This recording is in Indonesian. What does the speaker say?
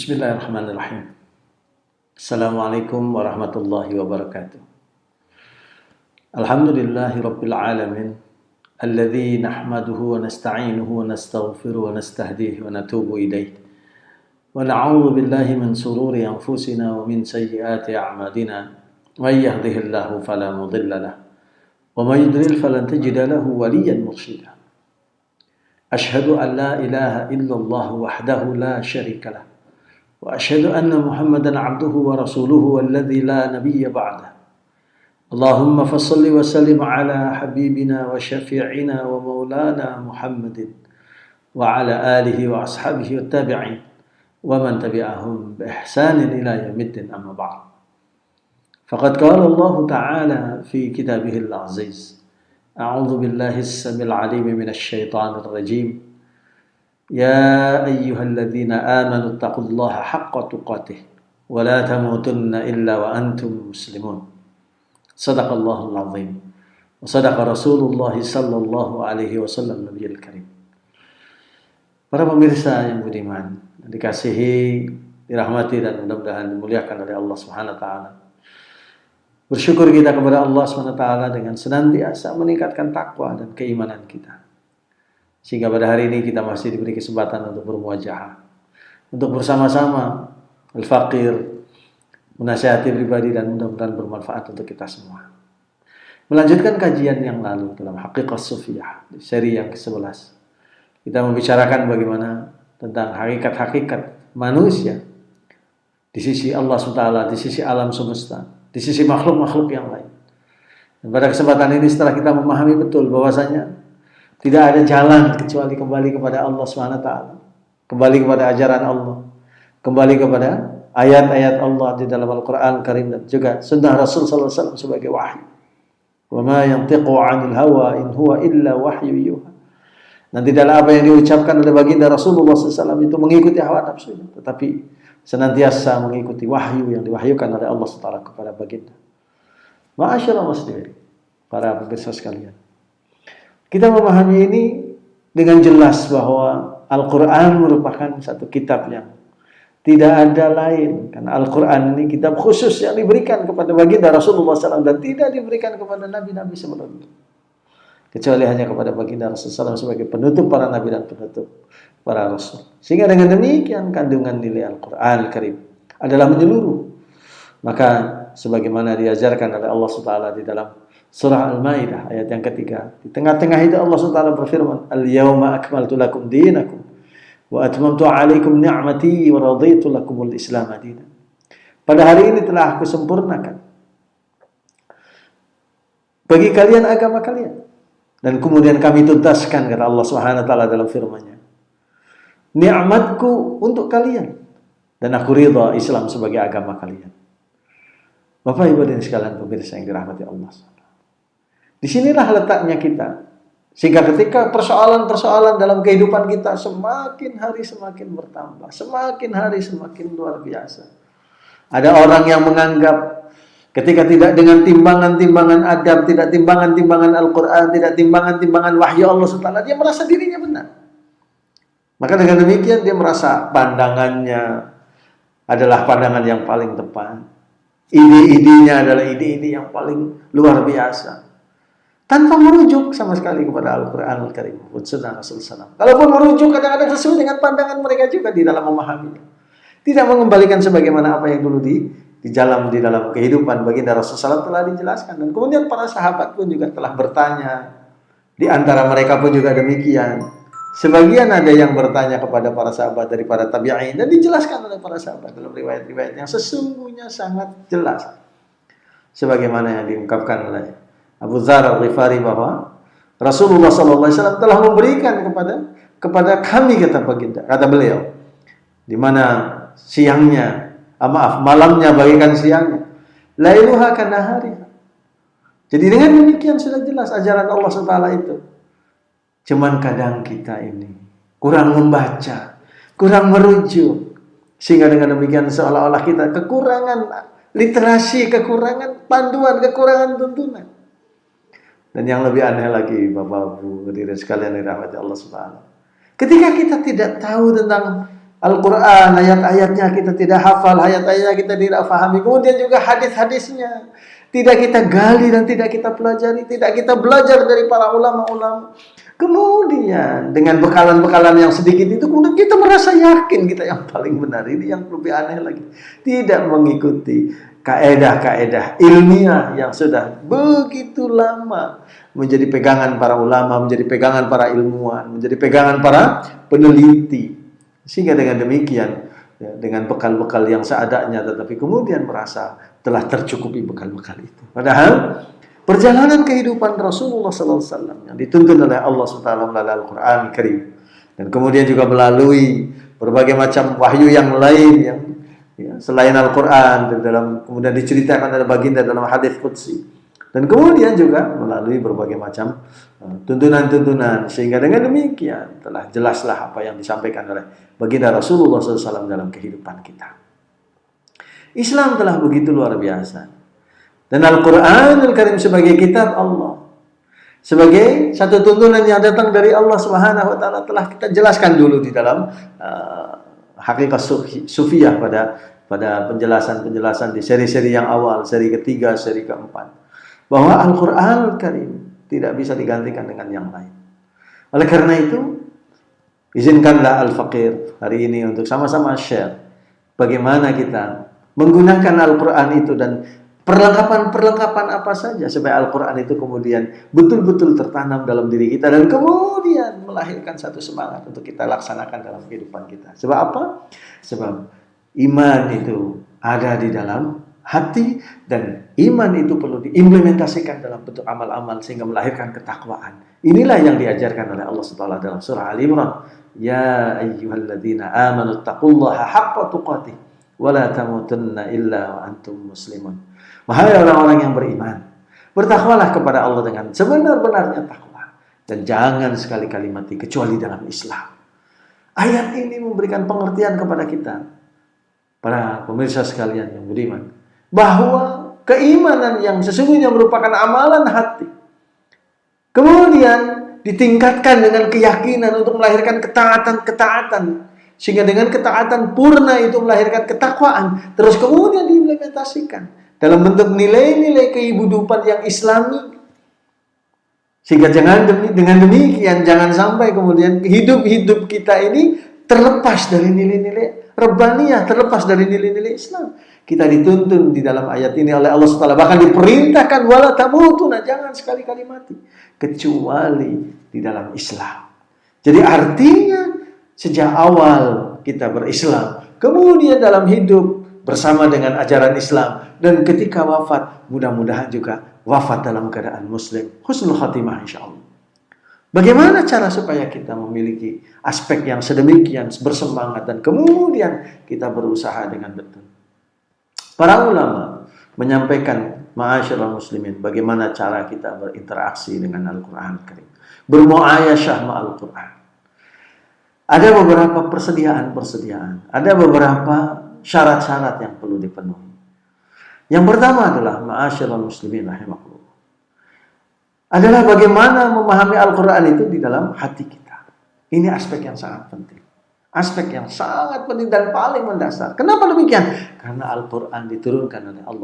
Bismillahirrahmanirrahim. Assalamualaikum warahmatullahi wabarakatuh. Alhamdulillahi rabbil alamin. Alladhi nahmaduhu wa nasta'inuhu wa nastaghfiruhu wa nastahdihi wa natubu ilayh. Wa na'udzu billahi min sururi anfusina wa min sayyiati a'malina. Man yahdihillahu fala mudilla lahu wa man yudlil falan tajida lahu waliyyan mursyida. Ashhadu an la ilaha illallah wahdahu la syarika lahu. وأشهد أن محمدًا عبده ورسوله والذي لا نبي بعده. اللهم فصل وسلم على حبيبنا وشفيعنا ومولانا محمد وعلى آله وأصحابه والتابعين ومن تبعهم بإحسان إلى يوم الدين أما بعد. فقد قال الله تعالى في كتابه العزيز: أعوذ بالله السميع العليم من الشيطان الرجيم. يا أيها الذين آمنوا اتقوا الله حق تقاته ولا تموتن إلا وأنتم مسلمون. صدق الله العظيم وصدق رسول الله صلى الله عليه وسلم Nabiul Karim. Para pemirsa yang budiman, dikasihi, dirahmati dan mudah-mudahan dimuliakan oleh Allah Subhanahu wa taala. Bersyukur kita kepada Allah Subhanahu wa taala dengan senantiasa meningkatkan takwa dan keimanan kita. Sehingga pada hari ini kita masih diberi kesempatan untuk bermuajahah, untuk bersama-sama al-faqir, menasihati pribadi dan mudah-mudahan bermanfaat untuk kita semua. Melanjutkan kajian yang lalu dalam Haqiqah Sufiyah, di seri yang ke-11. Kita membicarakan bagaimana tentang hakikat-hakikat manusia di sisi Allah SWT, di sisi alam semesta, di sisi makhluk-makhluk yang lain. Dan pada kesempatan ini setelah kita memahami betul bahwasanya tidak ada jalan kecuali kembali kepada Allah SWT, kembali kepada ajaran Allah, kembali kepada ayat-ayat Allah di dalam Al-Quran Karim dan juga sunnah Rasul SAW sebagai wahyu. Wa ma yantiqu 'anil hawa in huwa illa wahyu yuha. Dan tidaklah apa yang diucapkan oleh baginda Rasulullah SAW itu mengikuti hawa nafsu, tetapi senantiasa mengikuti wahyu yang diwahyukan oleh Allah SWT kepada baginda. Ma'asyiral muslimin, para pemirsa sekalian. Kita memahami ini dengan jelas bahwa Al-Quran merupakan satu kitab yang tidak ada lain. Karena Al-Quran ini kitab khusus yang diberikan kepada baginda Rasulullah SAW dan tidak diberikan kepada nabi-nabi sebelumnya. Kecuali hanya kepada baginda Rasulullah SAW sebagai penutup para nabi dan penutup para rasul. Sehingga dengan demikian kandungan nilai Al-Quran Karim adalah menyeluruh. Maka sebagaimana diajarkan oleh Allah SWT di dalam Surah Al-Maidah ayat yang ketiga. Di tengah-tengah itu Allah SWT berfirman, Al-yawma akmaltu lakum dinakum wa atmamtu alaikum ni'mati wa raditu lakumul Islam madina. Pada hari ini telah aku sempurnakan bagi kalian agama kalian. Dan kemudian kami tuntaskan, kata Allah SWT dalam firman-Nya, nikmatku untuk kalian. Dan aku ridha Islam sebagai agama kalian. Bapak Ibu dan sekalian pemirsa yang dirahmati Allah SWT. Disinilah letaknya kita. Sehingga ketika persoalan-persoalan dalam kehidupan kita semakin hari semakin bertambah. Semakin hari semakin luar biasa. Ada orang yang menganggap ketika tidak dengan timbangan-timbangan adab, tidak timbangan-timbangan Al-Quran, tidak timbangan-timbangan wahyu Allah SWT, dia merasa dirinya benar. Maka dengan demikian dia merasa pandangannya adalah pandangan yang paling tepat. Ide-idenya adalah ide-ide yang paling luar biasa. Tanpa merujuk sama sekali kepada Al-Quran Al-Karim maupun Sunnah Rasulullah SAW. Kalaupun merujuk kadang-kadang sesuai dengan pandangan mereka juga di dalam memahaminya. Tidak mengembalikan sebagaimana apa yang dulu di dalam kehidupan baginda Rasulullah SAW telah dijelaskan. Dan kemudian para sahabat pun juga telah bertanya. Di antara mereka pun juga demikian. Sebagian ada yang bertanya kepada para sahabat dari para tabi'in dan dijelaskan oleh para sahabat dalam riwayat-riwayat yang sesungguhnya sangat jelas. Sebagaimana yang diungkapkan oleh Abu Dzar Al-Ghifari bahwa Rasulullah SAW telah memberikan kepada kami, kata beliau, di mana siangnya, malamnya bagikan siangnya, lailuha kanahariha. Jadi dengan demikian sudah jelas ajaran Allah SWT itu. Cuman kadang kita ini kurang membaca, kurang merujuk, sehingga dengan demikian seolah-olah kita kekurangan literasi, kekurangan panduan, kekurangan tuntunan. Dan yang lebih aneh lagi, Bapak Ibu hadirin sekalian dirahmati Allah Subhanahu. Ketika kita tidak tahu tentang Al-Quran, ayat-ayatnya kita tidak hafal, ayat-ayatnya kita tidak pahami. Kemudian juga hadis-hadisnya tidak kita gali dan tidak kita pelajari, tidak kita belajar dari para ulama-ulama. Kemudian dengan bekalan-bekalan yang sedikit itu, kemudian kita merasa yakin kita yang paling benar. Ini yang lebih aneh lagi. Tidak mengikuti kaedah-kaedah ilmiah yang sudah begitu lama menjadi pegangan para ulama, menjadi pegangan para ilmuwan, menjadi pegangan para peneliti. Sehingga dengan demikian, ya, dengan bekal-bekal yang seadanya, tetapi kemudian merasa telah tercukupi bekal-bekal itu. Padahal perjalanan kehidupan Rasulullah SAW yang dituntun oleh Allah SWT melalui Al-Quran Karim, dan kemudian juga melalui berbagai macam wahyu yang lain yang selain Al-Quran, kemudian diceritakan ada baginda dalam hadis qudsi, dan kemudian juga melalui berbagai macam tuntunan-tuntunan, sehingga dengan demikian telah jelaslah apa yang disampaikan oleh baginda Rasulullah SAW dalam kehidupan kita. Islam telah begitu luar biasa, dan Al-Quranul Karim sebagai kitab Allah, sebagai satu tuntunan yang datang dari Allah Subhanahu wa taala, telah kita jelaskan dulu di dalam hakikat sufiyah pada penjelasan-penjelasan di seri-seri yang awal, seri ketiga, seri keempat, bahwa Al-Quranul Karim tidak bisa digantikan dengan yang lain. Oleh karena itu, izinkanlah Al-Faqir hari ini untuk sama-sama share bagaimana kita menggunakan Al-Quran itu dan perlengkapan-perlengkapan apa saja supaya Al-Quran itu kemudian betul-betul tertanam dalam diri kita dan kemudian melahirkan satu semangat untuk kita laksanakan dalam kehidupan kita. Sebab apa? Sebab iman itu ada di dalam hati, dan iman itu perlu diimplementasikan dalam bentuk amal-amal sehingga melahirkan ketakwaan. Inilah yang diajarkan oleh Allah SWT dalam surah Al-Imran. Ya ayyuhalladzina amanu taqullaha haqqa tuqatih wa la tamutunna illa wa antum muslimun. Wahai orang-orang yang beriman, bertakwalah kepada Allah dengan sebenar-benarnya takwa, dan jangan sekali-kali mati kecuali dalam Islam. Ayat ini memberikan pengertian kepada kita, para pemirsa sekalian yang beriman, bahwa keimanan yang sesungguhnya merupakan amalan hati, kemudian ditingkatkan dengan keyakinan untuk melahirkan ketaatan-ketaatan, sehingga dengan ketaatan purna itu melahirkan ketakwaan, terus kemudian diimplementasikan dalam bentuk nilai-nilai kehidupan yang Islami, sehingga dengan demikian jangan sampai kemudian hidup kita ini terlepas dari nilai-nilai Rabbaniyah, terlepas dari nilai-nilai Islam. Kita dituntun di dalam ayat ini oleh Allah SWT, bahkan diperintahkan wala tamutuna, jangan sekali-kali mati kecuali di dalam Islam. Jadi artinya sejak awal kita berislam, kemudian dalam hidup bersama dengan ajaran Islam, dan ketika wafat mudah-mudahan juga wafat dalam keadaan muslim, husnul khatimah insyaallah. Bagaimana cara supaya kita memiliki aspek yang sedemikian bersemangat dan kemudian kita berusaha dengan betul? Para ulama menyampaikan, ma'asyiral muslimin, bagaimana cara kita berinteraksi dengan Al-Quran Karim, bermuayasyah ma'al Quran. Ada beberapa persediaan, ada beberapa syarat-syarat yang perlu dipenuhi. Yang pertama adalah, ma'asyiral muslimin rahimakumullah, adalah bagaimana memahami Al-Quran itu di dalam hati kita. Ini aspek yang sangat penting. Aspek yang sangat penting dan paling mendasar. Kenapa demikian? Karena Al-Quran diturunkan oleh Allah